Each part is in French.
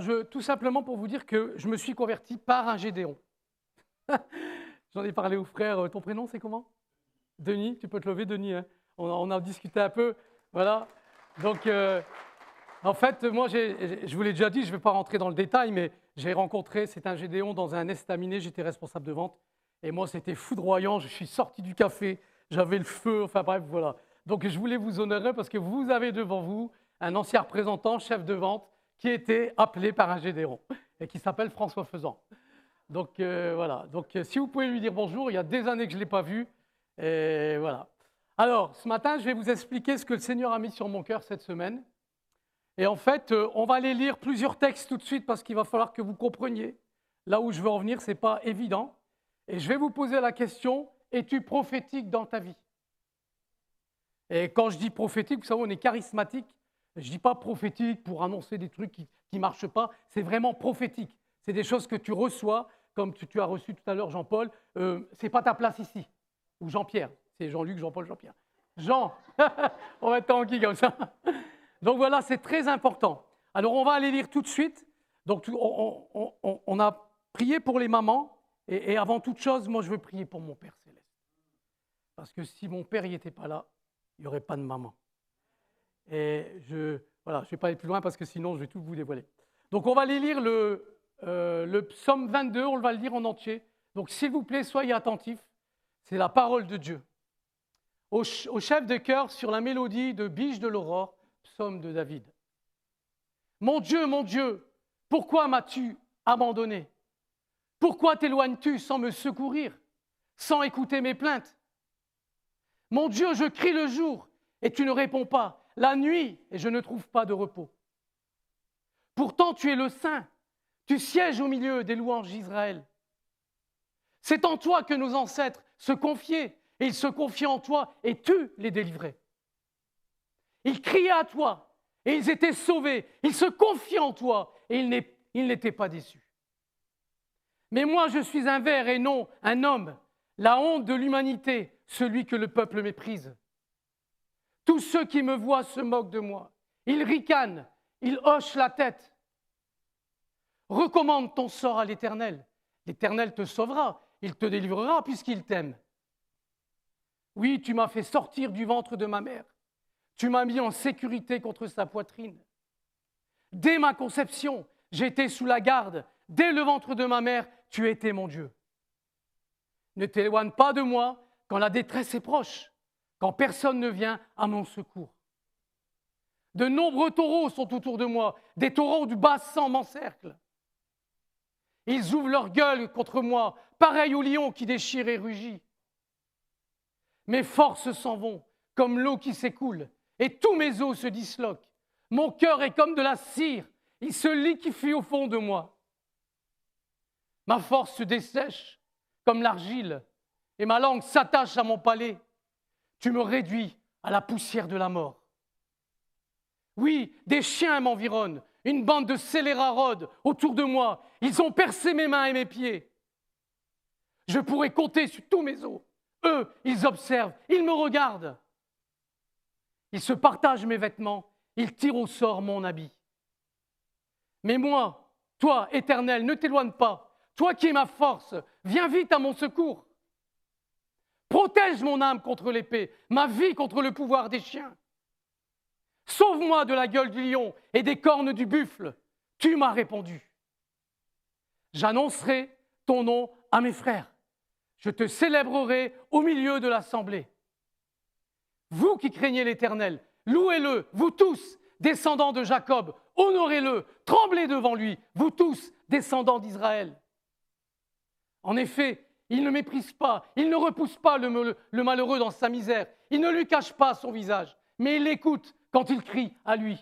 Alors, tout simplement pour vous dire que je me suis converti par un Gédéon. J'en ai parlé aux frères. Ton prénom, c'est comment? Denis, tu peux te lever, Denis. Hein, on a discuté un peu. Voilà. Donc, en fait, moi, je vous l'ai déjà dit, je ne vais pas rentrer dans le détail, mais j'ai rencontré, c'est un Gédéon dans un estaminet, j'étais responsable de vente. Et moi, c'était foudroyant. Je suis sorti du café, j'avais le feu, enfin bref, voilà. Donc, je voulais vous honorer parce que vous avez devant vous un ancien représentant, chef de vente, qui était appelé par un Gédéon et qui s'appelle François Faisan. Donc, voilà. Donc, si vous pouvez lui dire bonjour, il y a des années que je ne l'ai pas vu. Et voilà. Alors, ce matin, je vais vous expliquer ce que le Seigneur a mis sur mon cœur cette semaine. Et en fait, on va aller lire plusieurs textes tout de suite parce qu'il va falloir que vous compreniez. Là où je veux en venir, ce n'est pas évident. Et je vais vous poser la question, es-tu prophétique dans ta vie? Et quand je dis prophétique, vous savez, on est charismatique. Je ne dis pas prophétique pour annoncer des trucs qui ne marchent pas. C'est vraiment prophétique. C'est des choses que tu reçois, comme tu as reçu tout à l'heure Jean-Paul. Ce n'est pas ta place ici. Ou Jean-Pierre. C'est Jean-Luc, Jean-Paul, Jean-Pierre. Jean, on va être tranquille comme ça. Donc voilà, c'est très important. Alors on va aller lire tout de suite. Donc on a prié pour les mamans. Et avant toute chose, moi je veux prier pour mon Père Céleste. Parce que si mon Père n'y était pas là, il n'y aurait pas de maman. Et je ne vais pas aller plus loin parce que sinon je vais tout vous dévoiler. Donc on va aller lire le psaume 22, on va le lire en entier. Donc s'il vous plaît, soyez attentifs. C'est la parole de Dieu. Au chef de chœur sur la mélodie de Biche de l'Aurore, psaume de David. Mon Dieu, pourquoi m'as-tu abandonné? Pourquoi t'éloignes-tu sans me secourir, sans écouter mes plaintes? Mon Dieu, je crie le jour et tu ne réponds pas, la nuit et je ne trouve pas de repos. Pourtant tu es le Saint, tu sièges au milieu des louanges d'Israël. C'est en toi que nos ancêtres se confiaient et ils se confiaient en toi et tu les délivrais. Ils criaient à toi et ils étaient sauvés, ils se confiaient en toi et ils n'étaient pas déçus. Mais moi je suis un ver et non un homme, la honte de l'humanité, celui que le peuple méprise. Tous ceux qui me voient se moquent de moi. Ils ricanent, ils hochent la tête. Recommande ton sort à l'Éternel. L'Éternel te sauvera, il te délivrera puisqu'il t'aime. Oui, tu m'as fait sortir du ventre de ma mère. Tu m'as mis en sécurité contre sa poitrine. Dès ma conception, j'étais sous la garde. Dès le ventre de ma mère, tu étais mon Dieu. Ne t'éloigne pas de moi quand la détresse est proche, quand personne ne vient à mon secours. De nombreux taureaux sont autour de moi, des taureaux du bas sang m'encerclent. Ils ouvrent leur gueule contre moi, pareil au lion qui déchire et rugit. Mes forces s'en vont, comme l'eau qui s'écoule, et tous mes os se disloquent. Mon cœur est comme de la cire, il se liquéfie au fond de moi. Ma force se dessèche comme l'argile, et ma langue s'attache à mon palais. Tu me réduis à la poussière de la mort. Oui, des chiens m'environnent, une bande de scélérats rôde autour de moi. Ils ont percé mes mains et mes pieds. Je pourrais compter sur tous mes os. Eux, ils observent, ils me regardent. Ils se partagent mes vêtements, ils tirent au sort mon habit. Mais moi, toi, Éternel, ne t'éloigne pas. Toi qui es ma force, viens vite à mon secours. Protège mon âme contre l'épée, ma vie contre le pouvoir des chiens. Sauve-moi de la gueule du lion et des cornes du buffle. Tu m'as répondu. J'annoncerai ton nom à mes frères. Je te célébrerai au milieu de l'assemblée. Vous qui craignez l'Éternel, louez-le, vous tous, descendants de Jacob, honorez-le, tremblez devant lui, vous tous, descendants d'Israël. En effet, il ne méprise pas, il ne repousse pas le malheureux dans sa misère, il ne lui cache pas son visage, mais il l'écoute quand il crie à lui.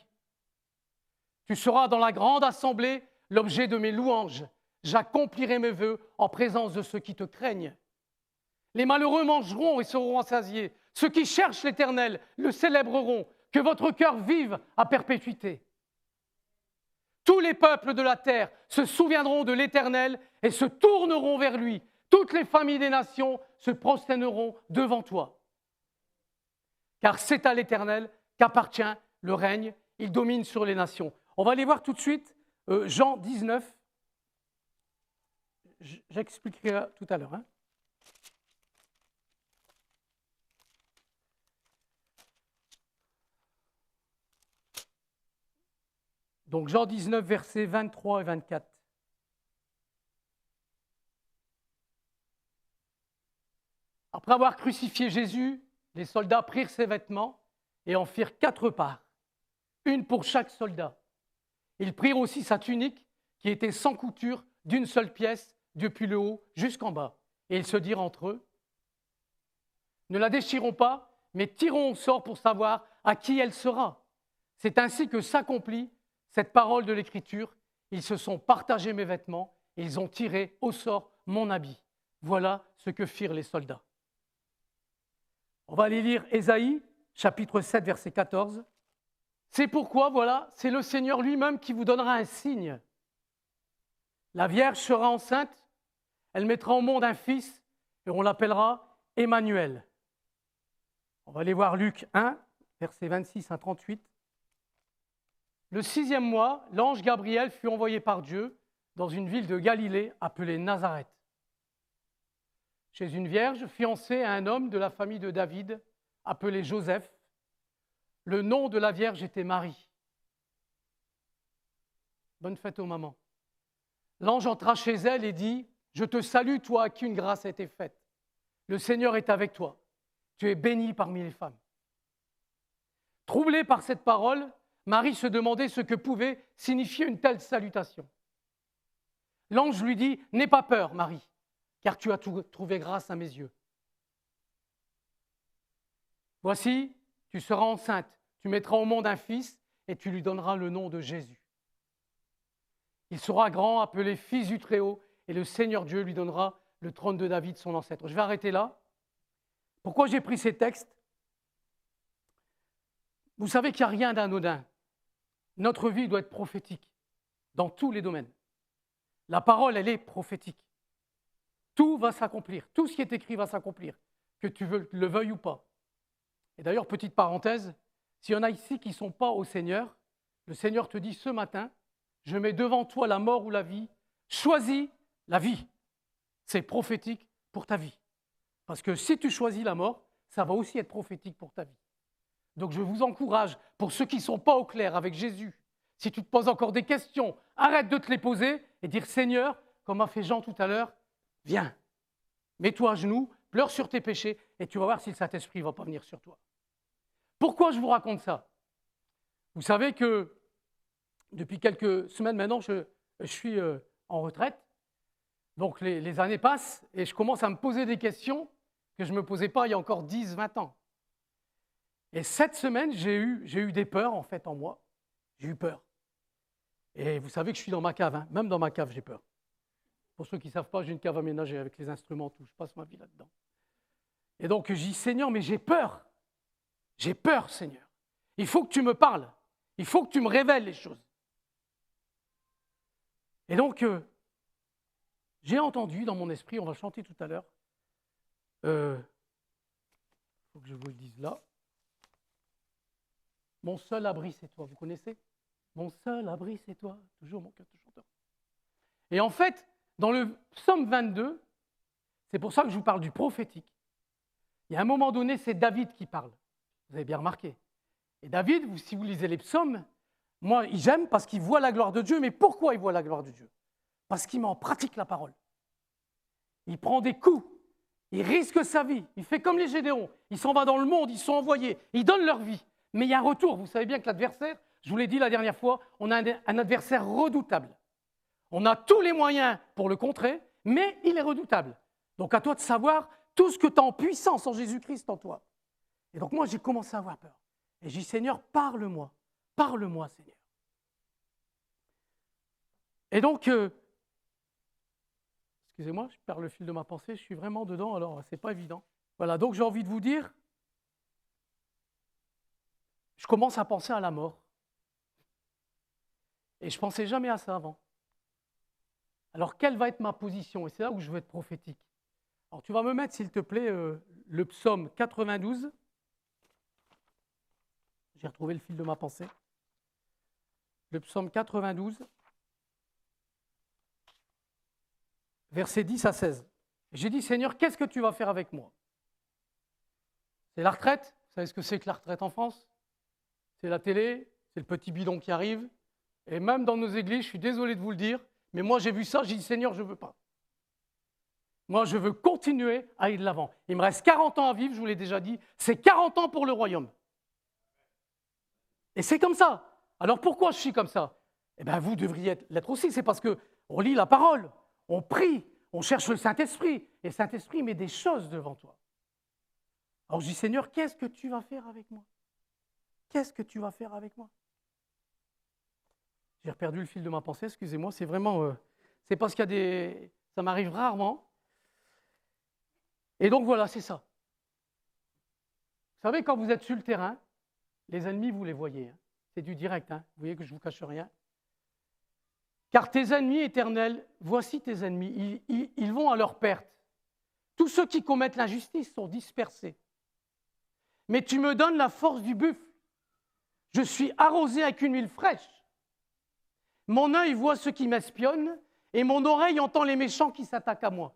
Tu seras dans la grande assemblée l'objet de mes louanges. J'accomplirai mes vœux en présence de ceux qui te craignent. Les malheureux mangeront et seront rassasiés. Ceux qui cherchent l'Éternel le célébreront. Que votre cœur vive à perpétuité. Tous les peuples de la terre se souviendront de l'Éternel et se tourneront vers lui. Toutes les familles des nations se prosterneront devant toi. Car c'est à l'Éternel qu'appartient le règne. Il domine sur les nations. On va aller voir tout de suite Jean 19, j'expliquerai tout à l'heure. Donc Jean 19, versets 23 et 24. Après avoir crucifié Jésus, les soldats prirent ses vêtements et en firent 4 parts, une pour chaque soldat. Ils prirent aussi sa tunique, qui était sans couture, d'une seule pièce, depuis le haut jusqu'en bas. Et ils se dirent entre eux, ne la déchirons pas, mais tirons au sort pour savoir à qui elle sera. C'est ainsi que s'accomplit cette parole de l'Écriture. Ils se sont partagés mes vêtements et ils ont tiré au sort mon habit. Voilà ce que firent les soldats. On va aller lire Ésaïe, chapitre 7, verset 14. C'est pourquoi, voilà, c'est le Seigneur lui-même qui vous donnera un signe. La Vierge sera enceinte, elle mettra au monde un fils et on l'appellera Emmanuel. On va aller voir Luc 1, versets 26 à 38. Le 6e mois, l'ange Gabriel fut envoyé par Dieu dans une ville de Galilée appelée Nazareth, chez une vierge fiancée à un homme de la famille de David appelé Joseph. Le nom de la vierge était Marie. Bonne fête aux mamans. L'ange entra chez elle et dit, « Je te salue, toi à qui une grâce a été faite. Le Seigneur est avec toi. Tu es bénie parmi les femmes. » Troublée par cette parole, Marie se demandait ce que pouvait signifier une telle salutation. L'ange lui dit, « N'aie pas peur, Marie, car tu as trouvé grâce à mes yeux. Voici, tu seras enceinte, tu mettras au monde un fils et tu lui donneras le nom de Jésus. Il sera grand, appelé fils du Très-Haut, et le Seigneur Dieu lui donnera le trône de David, son ancêtre. » Je vais arrêter là. Pourquoi j'ai pris ces textes? Vous savez qu'il n'y a rien d'anodin. Notre vie doit être prophétique dans tous les domaines. La parole, elle est prophétique. Tout va s'accomplir. Tout ce qui est écrit va s'accomplir, que tu le veuilles ou pas. Et d'ailleurs, petite parenthèse, s'il y en a ici qui ne sont pas au Seigneur, le Seigneur te dit ce matin, je mets devant toi la mort ou la vie, choisis la vie. C'est prophétique pour ta vie. Parce que si tu choisis la mort, ça va aussi être prophétique pour ta vie. Donc je vous encourage, pour ceux qui ne sont pas au clair avec Jésus, si tu te poses encore des questions, arrête de te les poser et dire Seigneur, comme a fait Jean tout à l'heure, viens, mets-toi à genoux, pleure sur tes péchés et tu vas voir si le Saint-Esprit ne va pas venir sur toi. Pourquoi je vous raconte ça? Vous savez que depuis quelques semaines maintenant, je suis en retraite. Donc les années passent et je commence à me poser des questions que je ne me posais pas il y a encore 10, 20 ans. Et cette semaine, j'ai eu des peurs en fait en moi. J'ai eu peur. Et vous savez que je suis dans ma cave, hein. Même dans ma cave, j'ai peur. Pour ceux qui ne savent pas, j'ai une cave aménagée avec les instruments, tout. Je passe ma vie là-dedans. Et donc je dis, Seigneur, mais j'ai peur. J'ai peur, Seigneur. Il faut que tu me parles. Il faut que tu me révèles les choses. Et donc, j'ai entendu dans mon esprit, on va chanter tout à l'heure, il faut que je vous le dise là. Mon seul abri, c'est toi. Vous connaissez? Mon seul abri, c'est toi. Toujours mon cœur de chanteur. Et en fait, dans le psaume 22, c'est pour ça que je vous parle du prophétique. Il y a un moment donné, c'est David qui parle. Vous avez bien remarqué. Et David, si vous lisez les psaumes, moi, j'aime parce qu'il voit la gloire de Dieu. Mais pourquoi il voit la gloire de Dieu? Parce qu'il met en pratique la parole. Il prend des coups. Il risque sa vie. Il fait comme les Gédéons. Il s'en va dans le monde. Ils sont envoyés. Ils donnent leur vie. Mais il y a un retour. Vous savez bien que l'adversaire, je vous l'ai dit la dernière fois, on a un adversaire redoutable. On a tous les moyens pour le contrer, mais il est redoutable. Donc à toi de savoir tout ce que tu as en puissance en Jésus-Christ en toi. Et donc moi, j'ai commencé à avoir peur. Et j'ai dit, Seigneur, parle-moi. Parle-moi, Seigneur. Et donc, excusez-moi, je perds le fil de ma pensée, je suis vraiment dedans, alors c'est pas évident. Voilà, donc j'ai envie de vous dire, je commence à penser à la mort. Et je ne pensais jamais à ça avant. Alors, quelle va être ma position? Et c'est là où je veux être prophétique. Alors, tu vas me mettre, s'il te plaît, le psaume 92. J'ai retrouvé le fil de ma pensée. Le psaume 92. versets 10 à 16. J'ai dit, Seigneur, qu'est-ce que tu vas faire avec moi? C'est la retraite. Vous savez ce que c'est que la retraite en France? C'est la télé, c'est le petit bidon qui arrive. Et même dans nos églises, je suis désolé de vous le dire, mais moi j'ai vu ça, j'ai dit, Seigneur, je ne veux pas. Moi, je veux continuer à aller de l'avant. Il me reste 40 ans à vivre, je vous l'ai déjà dit, c'est 40 ans pour le royaume. Et c'est comme ça. Alors pourquoi je suis comme ça? Eh bien, vous devriez l'être aussi, c'est parce qu'on lit la parole, on prie, on cherche le Saint-Esprit, et le Saint-Esprit met des choses devant toi. Alors je dis, Seigneur, qu'est-ce que tu vas faire avec moi? Qu'est-ce que tu vas faire avec moi? J'ai perdu le fil de ma pensée, excusez-moi, c'est vraiment... c'est parce qu'il y a des... Ça m'arrive rarement. Et donc voilà, c'est ça. Vous savez, quand vous êtes sur le terrain, les ennemis, vous les voyez. Hein. C'est du direct, hein. Vous voyez que je ne vous cache rien. Car tes ennemis éternels, voici tes ennemis, ils vont à leur perte. Tous ceux qui commettent l'injustice sont dispersés. Mais tu me donnes la force du buffle. Je suis arrosé avec une huile fraîche. Mon œil voit ceux qui m'espionnent et mon oreille entend les méchants qui s'attaquent à moi.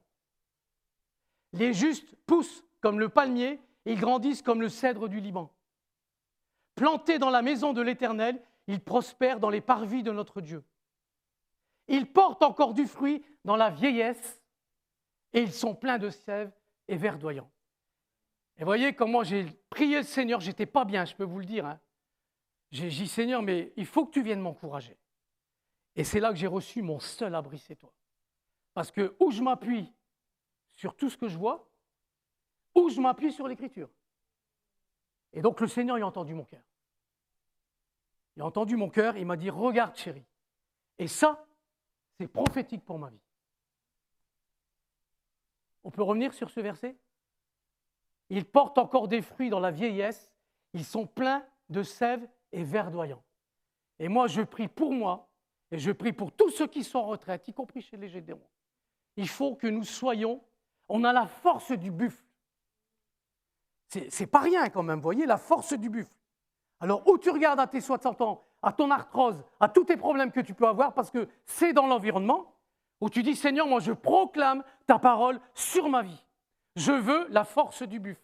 Les justes poussent comme le palmier et ils grandissent comme le cèdre du Liban. Plantés dans la maison de l'Éternel, ils prospèrent dans les parvis de notre Dieu. Ils portent encore du fruit dans la vieillesse et ils sont pleins de sève et verdoyants. Et voyez, comme moi j'ai prié le Seigneur, je n'étais pas bien, je peux vous le dire. Hein. J'ai dit, Seigneur, mais il faut que tu viennes m'encourager. Et c'est là que j'ai reçu mon seul abri, c'est toi. Parce que où je m'appuie sur tout ce que je vois, ou je m'appuie sur l'Écriture. Et donc le Seigneur, il a entendu mon cœur. Il a entendu mon cœur, il m'a dit, regarde chérie. Et ça, c'est prophétique pour ma vie. On peut revenir sur ce verset? Ils portent encore des fruits dans la vieillesse, ils sont pleins de sève et verdoyants. Et moi, je prie pour moi, et je prie pour tous ceux qui sont en retraite, y compris chez les Gédéons. Il faut que nous soyons, on a la force du buffle. C'est pas rien quand même, vous voyez, la force du buffle. Alors, où tu regardes à tes 60 ans, à ton arthrose, à tous tes problèmes que tu peux avoir, parce que c'est dans l'environnement, où tu dis, Seigneur, moi je proclame ta parole sur ma vie. Je veux la force du buffle.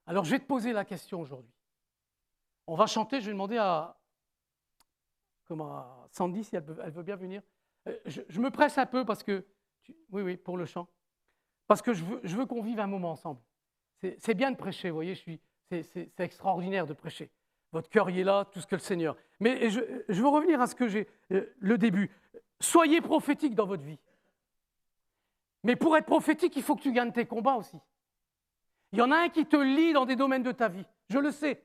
Alors, je vais te poser la question aujourd'hui. On va chanter, je vais demander à Sandy si elle veut bien venir. Je me presse un peu parce que, oui, pour le chant, parce que je veux qu'on vive un moment ensemble. C'est bien de prêcher, vous voyez, c'est extraordinaire de prêcher. Votre cœur y est là, tout ce que le Seigneur. Mais je veux revenir à ce que j'ai, le début. Soyez prophétique dans votre vie. Mais pour être prophétique, il faut que tu gagnes tes combats aussi. Il y en a un qui te lie dans des domaines de ta vie, je le sais.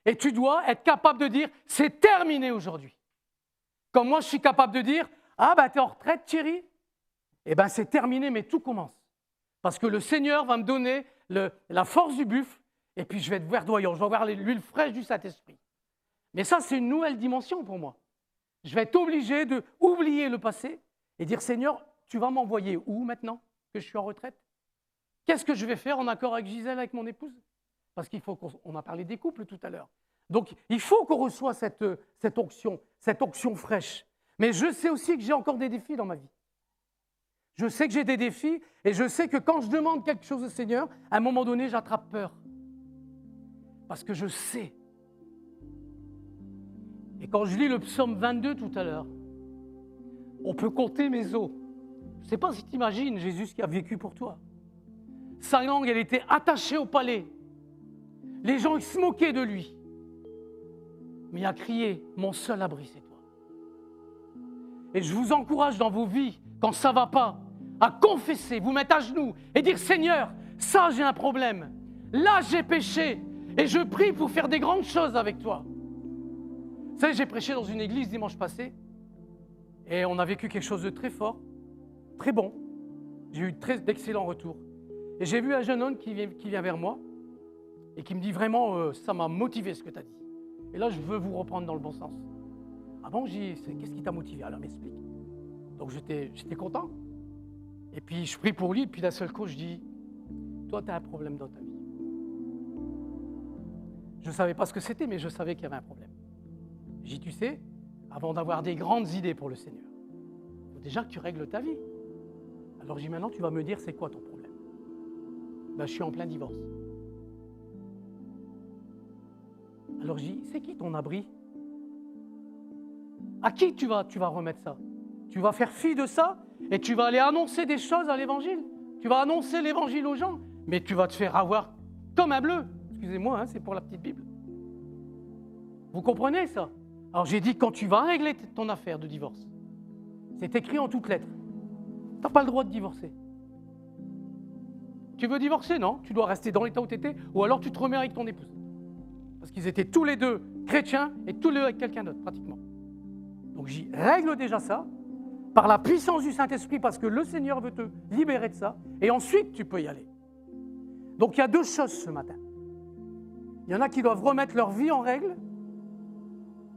Et tu dois être capable de dire, c'est terminé aujourd'hui. Comme moi, je suis capable de dire, ah ben, t'es en retraite, Thierry? Eh ben, c'est terminé, mais tout commence. Parce que le Seigneur va me donner la force du buffle, et puis je vais être verdoyant, je vais avoir l'huile fraîche du Saint-Esprit. Mais ça, c'est une nouvelle dimension pour moi. Je vais être obligé d'oublier le passé et dire, Seigneur, tu vas m'envoyer où maintenant que je suis en retraite? Qu'est-ce que je vais faire en accord avec Gisèle, avec mon épouse? Parce qu'il faut qu'on a parlé des couples tout à l'heure. Donc, il faut qu'on reçoive cette onction fraîche. Mais je sais aussi que j'ai encore des défis dans ma vie. Je sais que j'ai des défis et je sais que quand je demande quelque chose au Seigneur, à un moment donné, j'attrape peur. Parce que je sais. Et quand je lis le psaume 22 tout à l'heure, on peut compter mes os. Je ne sais pas si tu imagines Jésus qui a vécu pour toi. Sa langue, elle était attachée au palais. Les gens, ils se moquaient de lui. Mais il a crié, mon seul abri, c'est toi. Et je vous encourage dans vos vies, quand ça ne va pas, à confesser, vous mettre à genoux et dire, Seigneur, ça j'ai un problème. Là j'ai péché et je prie pour faire des grandes choses avec toi. Vous savez, j'ai prêché dans une église dimanche passé et on a vécu quelque chose de très fort, très bon. J'ai eu d'excellents retours. Et j'ai vu un jeune homme qui vient vers moi et qui me dit vraiment, ça m'a motivé ce que tu as dit. Et là, je veux vous reprendre dans le bon sens. Ah bon, j'ai dit, qu'est-ce qui t'a motivé? Alors, m'explique. Donc, j'étais content. Et puis, je prie pour lui, et puis d'un seul coup, je dis, toi, tu as un problème dans ta vie. Je ne savais pas ce que c'était, mais je savais qu'il y avait un problème. J'ai dit, tu sais, avant d'avoir des grandes idées pour le Seigneur, il faut déjà que tu règles ta vie. Alors j'ai dit, maintenant, tu vas me dire, c'est quoi ton problème? Ben, je suis en plein divorce. Alors j'ai dit, c'est qui ton abri? À qui tu vas remettre ça? Tu vas faire fi de ça et tu vas aller annoncer des choses à l'évangile. Tu vas annoncer l'évangile aux gens, mais tu vas te faire avoir comme un bleu. Excusez-moi, c'est pour la petite Bible. Vous comprenez ça? Alors j'ai dit, quand tu vas régler ton affaire de divorce, c'est écrit en toutes lettres. Tu n'as pas le droit de divorcer. Tu veux divorcer? Non, tu dois rester dans l'état où tu étais, ou alors tu te remets avec ton épouse. Parce qu'ils étaient tous les deux chrétiens et tous les deux avec quelqu'un d'autre, pratiquement. Donc j'y règle déjà ça, par la puissance du Saint-Esprit, parce que le Seigneur veut te libérer de ça, et ensuite tu peux y aller. Donc il y a deux choses ce matin. Il y en a qui doivent remettre leur vie en règle,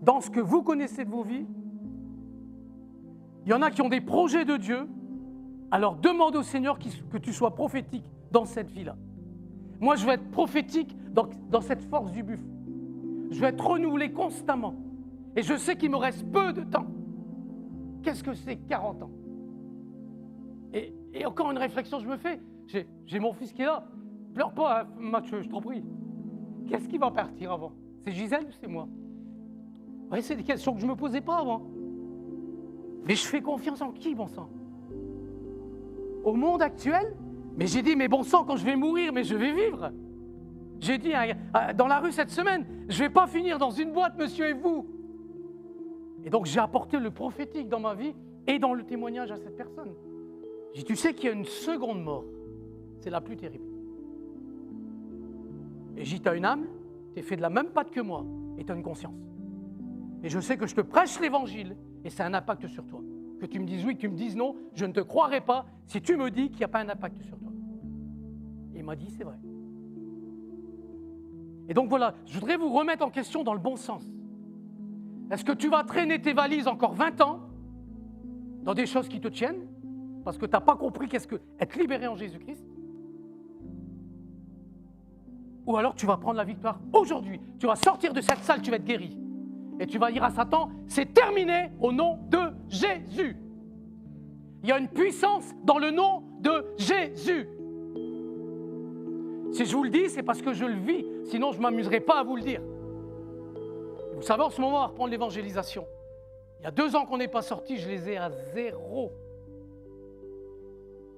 dans ce que vous connaissez de vos vies. Il y en a qui ont des projets de Dieu, alors demande au Seigneur que tu sois prophétique dans cette vie-là. Moi, je veux être prophétique dans cette force du buffle. Je veux être renouvelé constamment. Et je sais qu'il me reste peu de temps. Qu'est-ce que c'est 40 ans? Et encore une réflexion, je me fais. J'ai mon fils qui est là. Pleure pas, Mathieu, je t'en prie. Qu'est-ce qui va partir avant? C'est Gisèle ou c'est moi? Ouais, c'est des questions que je ne me posais pas avant. Mais je fais confiance en qui, bon sang? Au monde actuel? Mais j'ai dit, mais bon sang, quand je vais mourir, mais je vais vivre. J'ai dit dans la rue cette semaine, je ne vais pas finir dans une boîte, monsieur et vous. Et donc j'ai apporté le prophétique dans ma vie et dans le témoignage à cette personne. J'ai dit, tu sais qu'il y a une seconde mort. C'est la plus terrible. Et j'ai dit, tu as une âme, tu es fait de la même pâte que moi et tu as une conscience. Et je sais que je te prêche l'évangile et c'est un impact sur toi. Que tu me dises oui, que tu me dises non, je ne te croirai pas si tu me dis qu'il n'y a pas un impact sur toi. Et il m'a dit, c'est vrai. Et donc voilà, je voudrais vous remettre en question dans le bon sens. Est-ce que tu vas traîner tes valises encore 20 ans dans des choses qui te tiennent parce que tu n'as pas compris qu'est-ce que être libéré en Jésus-Christ? Ou alors tu vas prendre la victoire aujourd'hui. Tu vas sortir de cette salle, tu vas être guéri. Et tu vas dire à Satan, c'est terminé au nom de Jésus. Il y a une puissance dans le nom de Jésus. Si je vous le dis, c'est parce que je le vis. Sinon, je ne m'amuserai pas à vous le dire. Vous savez, en ce moment, on va reprendre l'évangélisation. Il y a 2 ans qu'on n'est pas sortis, je les ai à 0.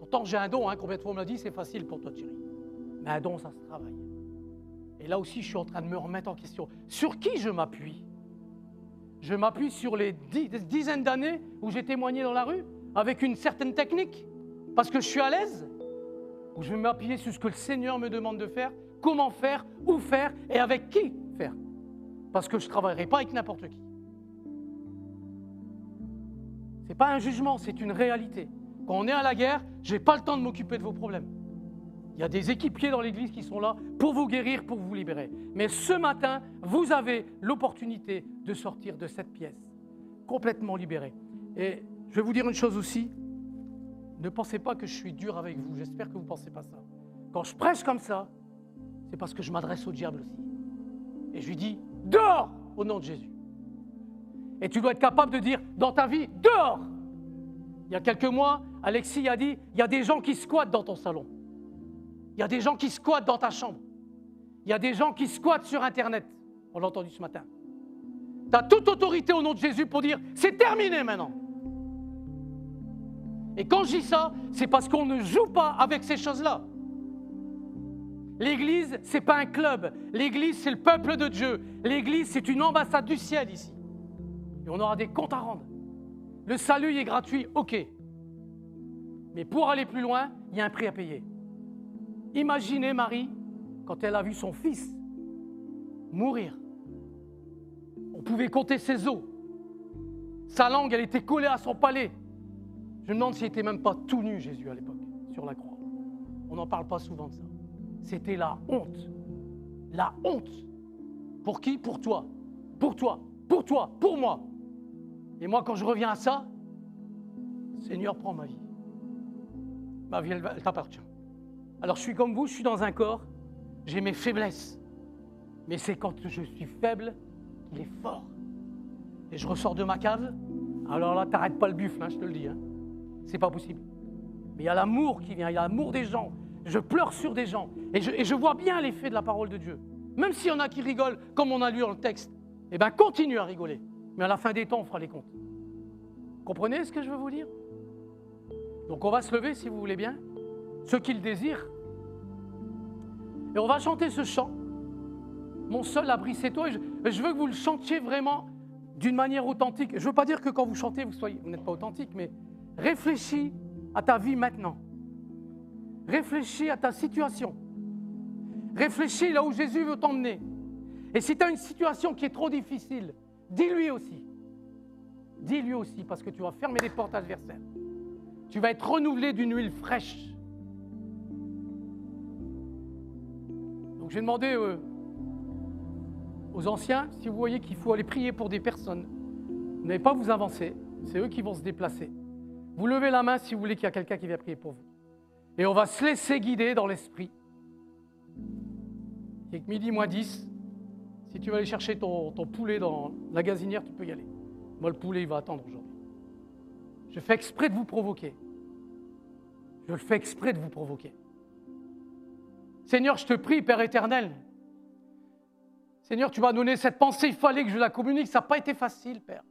Pourtant, j'ai un don. Combien de fois on me l'a dit, c'est facile pour toi, Thierry. Mais un don, ça se travaille. Et là aussi, je suis en train de me remettre en question. Sur qui je m'appuie? Je m'appuie sur les dizaines d'années où j'ai témoigné dans la rue, avec une certaine technique, parce que je suis à l'aise, ou je vais m'appuyer sur ce que le Seigneur me demande de faire, comment faire, où faire, et avec qui faire. Parce que je ne travaillerai pas avec n'importe qui. Ce n'est pas un jugement, c'est une réalité. Quand on est à la guerre, je n'ai pas le temps de m'occuper de vos problèmes. Il y a des équipiers dans l'église qui sont là pour vous guérir, pour vous libérer. Mais ce matin, vous avez l'opportunité de sortir de cette pièce, complètement libéré. Et je vais vous dire une chose aussi, ne pensez pas que je suis dur avec vous, j'espère que vous ne pensez pas ça. Quand je prêche comme ça, c'est parce que je m'adresse au diable aussi. Et je lui dis, dehors, au nom de Jésus. Et tu dois être capable de dire, dans ta vie, dehors. Il y a quelques mois, Alexis a dit, il y a des gens qui squattent dans ton salon. Il y a des gens qui squattent dans ta chambre. Il y a des gens qui squattent sur Internet. On l'a entendu ce matin. Tu as toute autorité au nom de Jésus pour dire, c'est terminé maintenant. Et quand je dis ça, c'est parce qu'on ne joue pas avec ces choses-là. L'Église, ce n'est pas un club. L'Église, c'est le peuple de Dieu. L'Église, c'est une ambassade du ciel ici. Et on aura des comptes à rendre. Le salut est gratuit, ok. Mais pour aller plus loin, il y a un prix à payer. Imaginez Marie, quand elle a vu son fils mourir. On pouvait compter ses os. Sa langue, elle était collée à son palais. Je me demande s'il n'était même pas tout nu, Jésus, à l'époque, sur la croix. On n'en parle pas souvent de ça. C'était la honte. La honte. Pour qui? Pour toi. Pour toi. Pour toi. Pour moi. Et moi, quand je reviens à ça, Seigneur, prends ma vie. Ma vie, elle t'appartient. Alors, je suis comme vous, je suis dans un corps, j'ai mes faiblesses. Mais c'est quand je suis faible qu'il est fort. Et je ressors de ma cave, alors là, t'arrêtes pas le buffle, je te le dis. c'est pas possible. Mais il y a l'amour qui vient, il y a l'amour des gens. Je pleure sur des gens et je vois bien l'effet de la parole de Dieu. Même s'il y en a qui rigolent, comme on a lu dans le texte, eh bien, continue à rigoler. Mais à la fin des temps, on fera les comptes. Comprenez ce que je veux vous dire? Donc on va se lever, si vous voulez bien, ceux qui le désirent. Et on va chanter ce chant. Mon seul abri, c'est toi. Et je veux que vous le chantiez vraiment d'une manière authentique. Je ne veux pas dire que quand vous chantez, vous n'êtes pas authentique, mais réfléchis à ta vie maintenant. Réfléchis à ta situation. Réfléchis là où Jésus veut t'emmener. Et si tu as une situation qui est trop difficile, dis-lui aussi. Dis-lui aussi, parce que tu vas fermer les portes adversaires. Tu vas être renouvelé d'une huile fraîche. Donc j'ai demandé aux anciens, si vous voyez qu'il faut aller prier pour des personnes, vous n'allez pas vous avancer, c'est eux qui vont se déplacer. Vous levez la main si vous voulez qu'il y a quelqu'un qui vient prier pour vous. Et on va se laisser guider dans l'esprit. Il est que midi moins 10. Si tu veux aller chercher ton poulet dans la gazinière, tu peux y aller. Moi, le poulet, il va attendre aujourd'hui. Je fais exprès de vous provoquer. Je le fais exprès de vous provoquer. Seigneur, je te prie, Père éternel. Seigneur, tu m'as donné cette pensée, il fallait que je la communique. Ça n'a pas été facile, Père.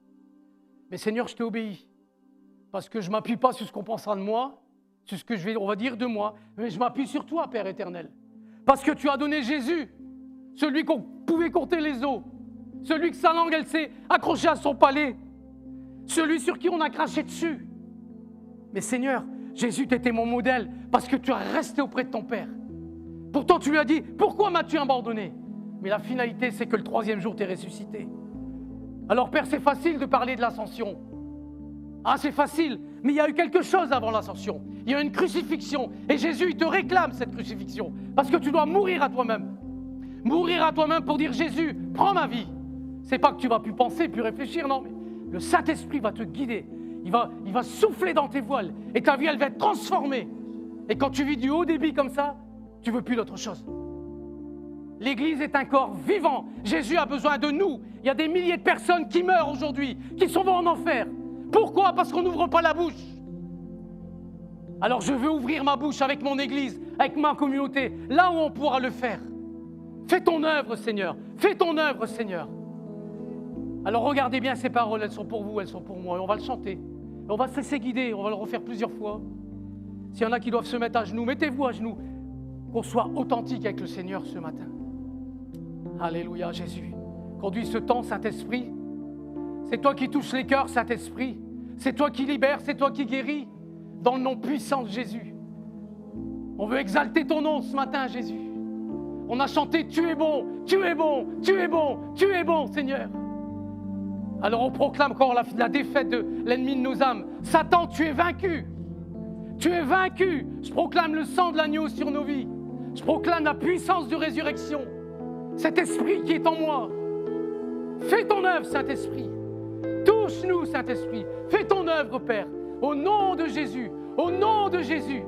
Mais Seigneur, je t'ai obéi. Parce que je ne m'appuie pas sur ce qu'on pensera de moi, sur ce que on va dire de moi, mais je m'appuie sur toi, Père éternel. Parce que tu as donné Jésus, celui qu'on pouvait compter les os, celui que sa langue, elle s'est accrochée à son palais, celui sur qui on a craché dessus. Mais Seigneur, Jésus, tu étais mon modèle parce que tu as resté auprès de ton Père. Pourtant, tu lui as dit, pourquoi m'as-tu abandonné? Mais la finalité, c'est que le 3e jour, tu es ressuscité. Alors, Père, c'est facile de parler de l'ascension. Ah, c'est facile, mais il y a eu quelque chose avant l'ascension. Il y a eu une crucifixion. Et Jésus, il te réclame cette crucifixion. Parce que tu dois mourir à toi-même. Mourir à toi-même pour dire, Jésus, prends ma vie. C'est pas que tu vas plus penser, plus réfléchir, non, mais le Saint-Esprit va te guider. Il va souffler dans tes voiles. Et ta vie, elle va être transformée. Et quand tu vis du haut débit comme ça, tu ne veux plus d'autre chose. L'Église est un corps vivant. Jésus a besoin de nous. Il y a des milliers de personnes qui meurent aujourd'hui, qui sont en enfer. Pourquoi? Parce qu'on n'ouvre pas la bouche. Alors je veux ouvrir ma bouche avec mon Église, avec ma communauté, là où on pourra le faire. Fais ton œuvre, Seigneur. Fais ton œuvre, Seigneur. Alors regardez bien ces paroles, elles sont pour vous, elles sont pour moi. Et on va le chanter. Et on va se laisser guider, on va le refaire plusieurs fois. S'il y en a qui doivent se mettre à genoux, mettez-vous à genoux. Qu'on soit authentique avec le Seigneur ce matin. Alléluia, Jésus. Conduis ce temps, Saint-Esprit. C'est toi qui touches les cœurs, Saint-Esprit. C'est toi qui libères, c'est toi qui guéris. Dans le nom puissant de Jésus. On veut exalter ton nom ce matin, Jésus. On a chanté « Tu es bon, tu es bon, tu es bon, tu es bon, Seigneur ». Alors on proclame encore la défaite de l'ennemi de nos âmes. Satan, tu es vaincu. Tu es vaincu. Je proclame le sang de l'agneau sur nos vies. Je proclame la puissance de résurrection. Cet esprit qui est en moi. Fais ton œuvre, Saint-Esprit. Touche-nous, Saint-Esprit. Fais ton œuvre, Père. Au nom de Jésus. Au nom de Jésus.